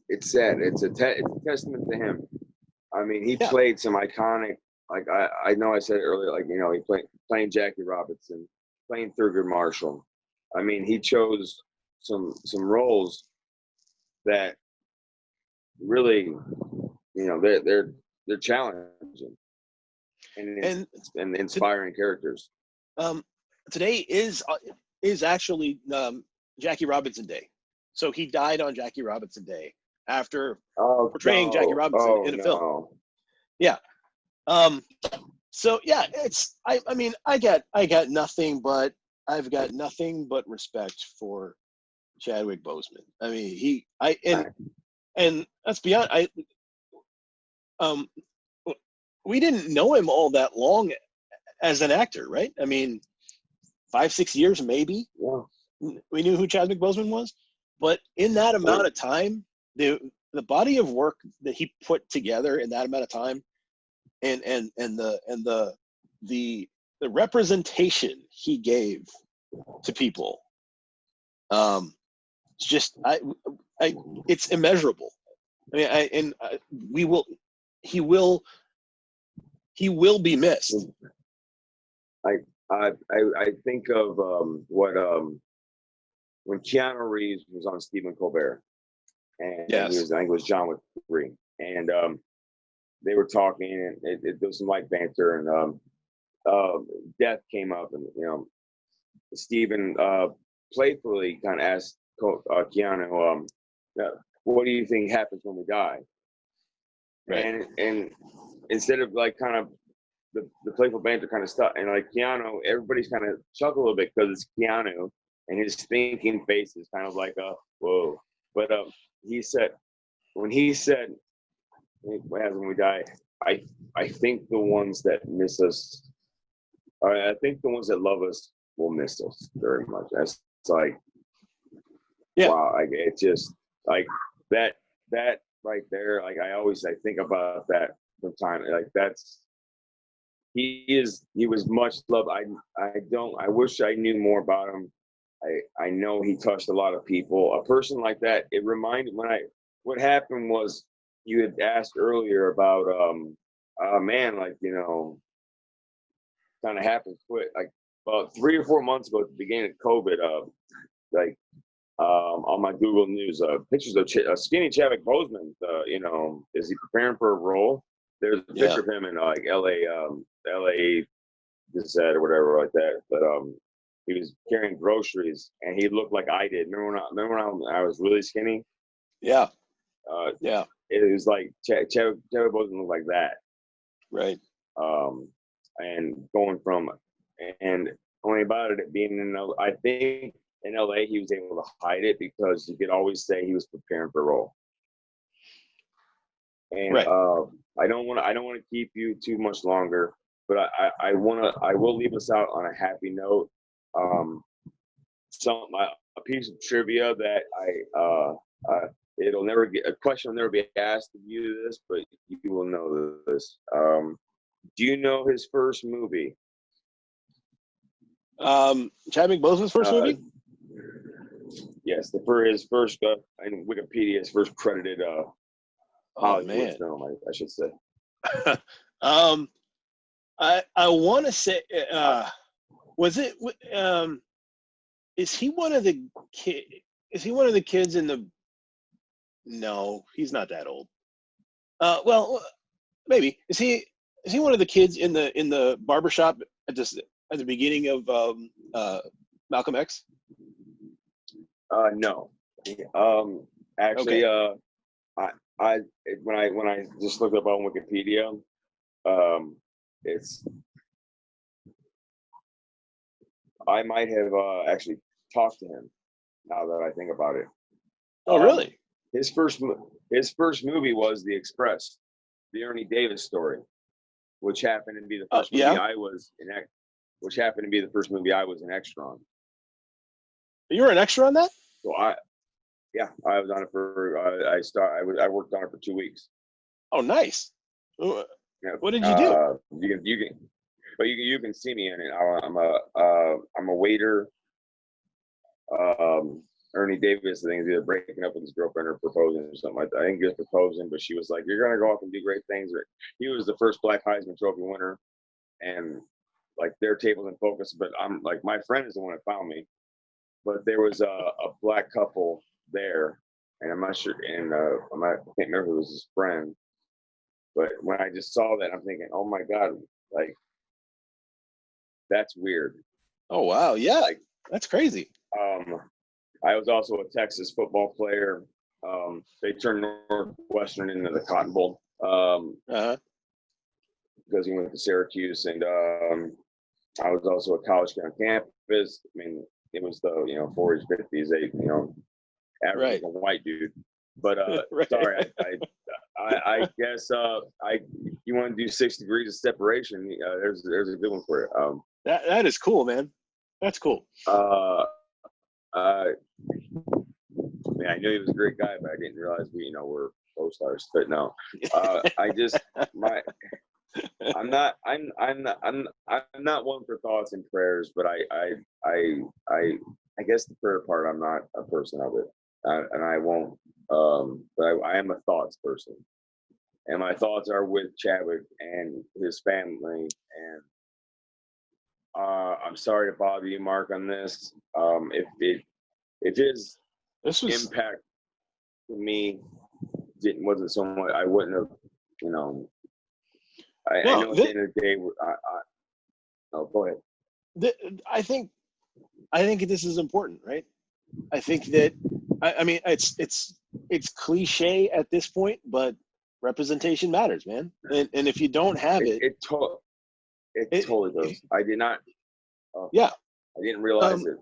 it's sad. It's a testament to him. I mean, he played some iconic, like I know I said it earlier, like, you know, he playing Jackie Robinson, playing Thurgood Marshall. I mean, he chose some roles that really, you know, they're challenging and inspiring characters. Today is actually Jackie Robinson Day, so he died on Jackie Robinson Day. after portraying Jackie Robinson in a film. Yeah. So yeah, I mean, I've got nothing but respect for Chadwick Boseman. I mean, and let's be honest, we didn't know him all that long as an actor, right? I mean, 5-6 years maybe. Yeah. We knew who Chadwick Boseman was, but in that amount of time, the body of work that he put together in that amount of time, and the representation he gave to people, it's just it's immeasurable. I mean, he will be missed. I think of when Keanu Reeves was on Stephen Colbert, and yes. I think it was John Wick 3, and they were talking, and there was some light banter, and death came up, and Stephen playfully kind of asked Keanu, "What do you think happens when we die?" Right. And instead of like kind of the playful banter kind of stuff, and like Keanu, everybody's kind of chuckle a little bit because it's Keanu, and his thinking face is kind of like whoa. But he said, what happens when we die, I think the ones that miss us, I think the ones that love us will miss us very much. That's like, yeah. Wow, it just like that right there. Like I think about that from time. Like he was much loved. I wish I knew more about him. I know he touched a lot of people. A person like that, it reminded what happened was, you had asked earlier about man, like, kind of happened quick. Like about 3 or 4 months ago at the beginning of COVID, on my Google News, pictures of skinny Chadwick Boseman, is he preparing for a role? There's a picture of him in like LA Gazette or whatever like that. But he was carrying groceries, and he looked like I did. Remember when I was really skinny? Yeah. It was like Chadwick Boseman looked like that. Right. And going from, and only about it being in I think in LA he was able to hide it because you could always say he was preparing for a role. And right. I don't want to keep you too much longer, but I will leave us out on a happy note. A piece of trivia that a question will never be asked of you this, but you will know this. Do you know his first movie? Chadwick Boseman's first movie? Yes, his first in Wikipedia, his first credited Hollywood film, I should say. I want to say, was it? Is he one of the kid? Is he one of the kids in the? No, he's not that old. Well, maybe is he one of the kids in the barbershop at the beginning of Malcolm X? No. Actually, okay. When I just looked up on Wikipedia, I might have actually talked to him. Now that I think about it. Oh, really? His first movie was The Express, the Ernie Davis story, which happened to be the first movie I was in. Which happened to be the first movie I was an extra on. You were an extra on that? So I was on it for. I worked on it for 2 weeks. Oh, nice. What did you do? You can see me in it. I'm a waiter. Ernie Davis, I think, is either breaking up with his girlfriend or proposing or something like that. I think he was proposing, but she was like, "You're gonna go off and do great things." He was the first Black Heisman Trophy winner, and like their table's in focus. But I'm like, my friend is the one that found me. But there was a black couple there, and I'm not sure, and I can't remember who was his friend. But when I just saw that, I'm thinking, oh my God, like that's weird. Oh wow, yeah, like, that's crazy. I was also a Texas football player. They turned Northwestern into the Cotton Bowl because he went to Syracuse, and I was also a college kid on campus. I mean, it was the 40s, 50s, average white dude. But sorry, I guess you want to do 6 degrees of separation. There's a good one for you. That is cool, man. That's cool. I knew he was a great guy, but I didn't realize we were co-stars. But no, I'm not one for thoughts and prayers, but I guess the prayer part, I'm not a person of it, and I won't. But I am a thoughts person, and my thoughts are with Chadwick and his family. And I'm sorry to bother you, Mark, on this. If his impact to me wasn't so much, I wouldn't have, I know at the end of the day, go ahead. I think this is important, right? I think that, I mean, it's cliche at this point, but representation matters, man. And if you don't have it totally does. I did not. Yeah. I didn't realize it.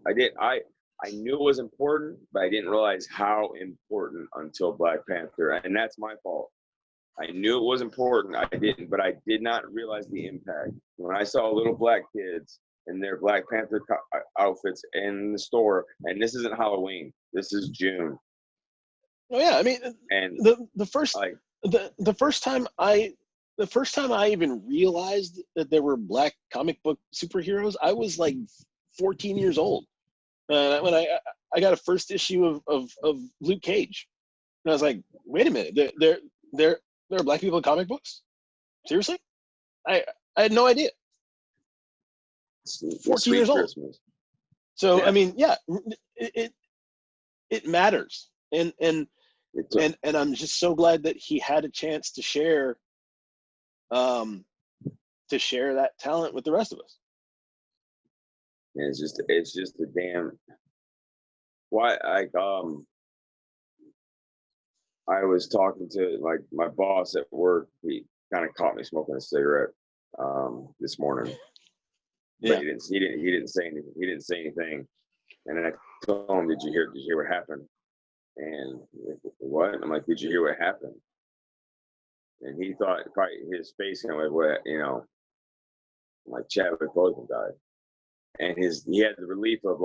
I knew it was important, but I didn't realize how important until Black Panther, and that's my fault. I knew it was important. I did not realize the impact. When I saw little black kids in their Black Panther outfits in the store, and this isn't Halloween. This is June. Oh yeah, I mean, and the first time I even realized that there were black comic book superheroes, I was like 14 years old. When I got a first issue of Luke Cage, and I was like, wait a minute, there are black people in comic books? Seriously? I had no idea. 14 years old. So yeah. I mean, yeah, it matters, and I'm just so glad that he had a chance to share that talent with the rest of us. And it's just a damn. Why I was talking to my boss at work. He kind of caught me smoking a cigarette this morning. Yeah. But he didn't say anything. He didn't say anything. And then I told him, Did you hear what happened? And what? I'm like, did you hear what happened? And he thought probably his face kind of like, what, like Chadwick Boseman died. And he had the relief of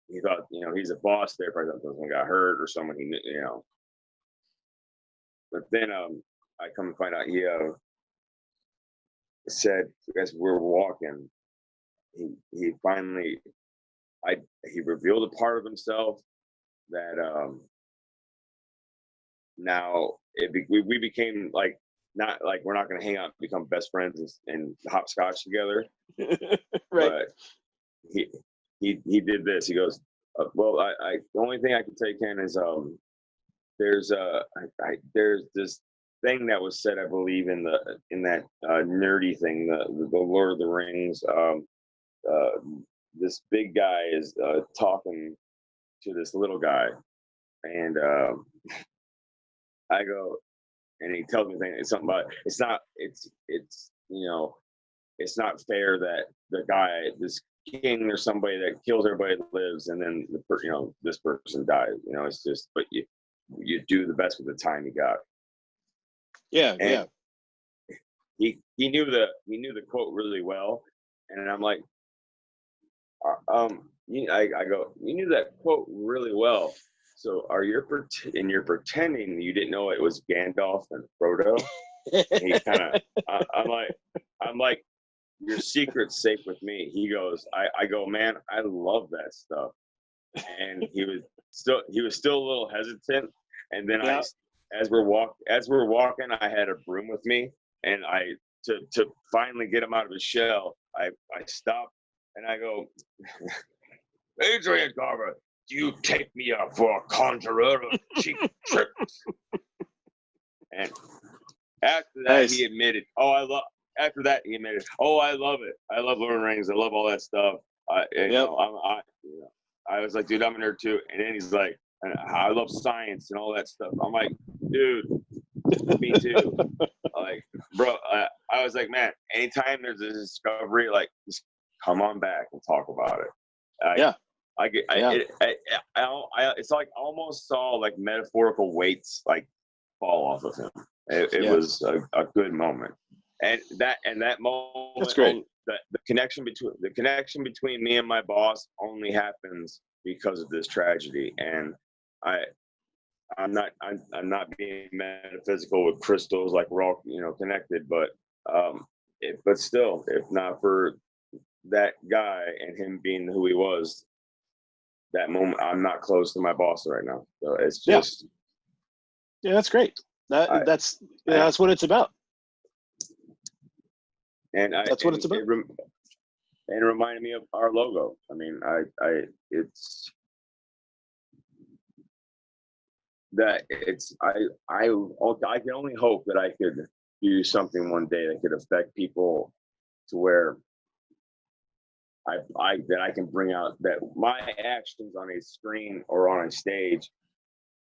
he thought, he's a boss there, probably thought someone got hurt or someone he knew, But then I come to find out he said, as we're walking, he finally, he revealed a part of himself that now we became not we're not going to hang out and become best friends and hopscotch together. Right. But he did this. He goes, well, the only thing I can take in is there's this thing that was said, I believe, in that nerdy thing, the Lord of the Rings. This big guy is talking to this little guy, and I go, and he tells me something about it's not fair that the guy, this king or somebody that kills everybody that lives, and then this person dies. It's just, but you do the best with the time you got. Yeah, and yeah. He knew the quote really well, and I'm like, I go, you knew that quote really well. So you're pretending you didn't know it was Gandalf and Frodo? And he kind of, I'm like, your secret's safe with me. He goes, I go, man, I love that stuff. And he was still a little hesitant. And then yeah. As we're walking, I had a broom with me, and to finally get him out of his shell, I stopped and I go, Adrian Garber, do you take me up for a conjurer of cheap tricks? And after that, nice. He admitted, I love it. I love Lord of the Rings. I love all that stuff. I was like, dude, I'm a nerd too. And then he's like, and I love science and all that stuff. I'm like, dude, me too. Like, bro, I was like, man, anytime there's a discovery, like, just come on back and talk about it. It's like I almost saw like metaphorical weights like fall off of him. It was a good moment, and that moment. That's great. The connection between me and my boss only happens because of this tragedy, and I'm not being metaphysical with crystals, like we're all connected, but still, if not for that guy and him being who he was, that moment, I'm not close to my boss right now. So it's just that's great. That's what it's about. And that's what it's about. And it reminded me of our logo. I mean, I can only hope that I could do something one day that could affect people to where I can bring out that my actions on a screen or on a stage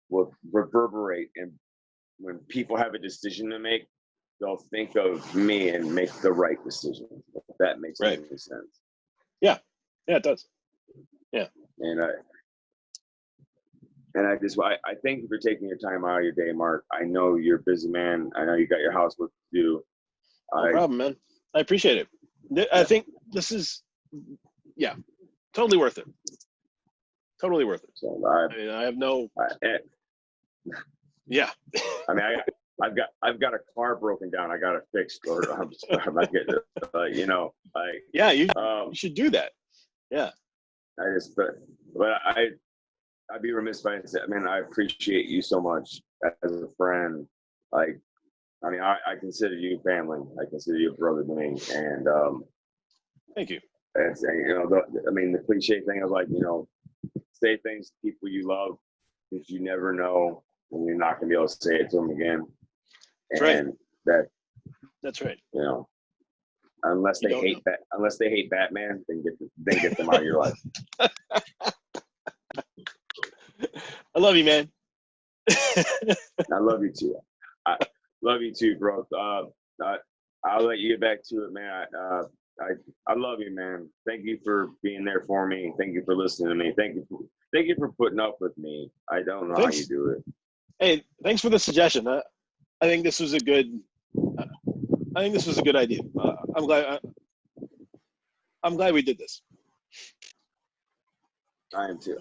will reverberate, and when people have a decision to make, they'll think of me and make the right decision. If that makes any sense. Yeah, it does. Yeah. And I thank you for taking your time out of your day, Mark. I know you're a busy man. I know you got your housework to do. No problem, man. I appreciate it. I think this is, totally worth it. Totally worth it. So I have no. Yeah. I mean, I've got a car broken down. I got it fixed, or I'm not getting it. Yeah, you should do that. Yeah. I'd be remiss by saying, I mean, I appreciate you so much as a friend. Like, I mean, I consider you family. I consider you a brother to me. And thank you. And the cliche thing of like, say things to people you love, because you never know when you're not gonna be able to say it to them again. And that's right. Unless they hate Batman, then get them out of your life. I love you, man. I love you too. I love you too, bro. I'll let you get back to it, man. I love you, man. Thank you for being there for me. Thank you for listening to me. Thank you for putting up with me. I don't know how you do it. Hey, thanks for the suggestion. I think this was a good. I think this was a good idea. I'm glad we did this. I am too.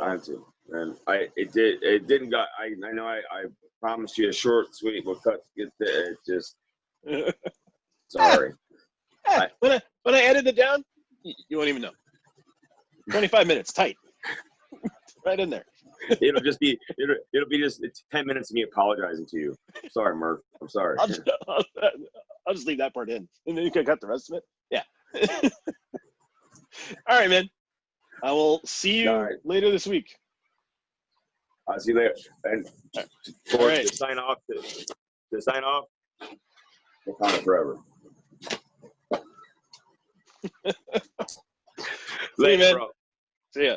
And it didn't go. I know I promised you a short, sweet. We'll cut. It just. Sorry. When I edit it down, you won't even know. 25 minutes, tight, right in there. It'll be just 10 minutes of me apologizing to you. Sorry, Murph. I'm sorry. I'll just leave that part in, and then you can cut the rest of it. Yeah. All right, man. I will see you later this week. I'll see you later. And to sign off, Wakanda forever. Later, bro. See ya.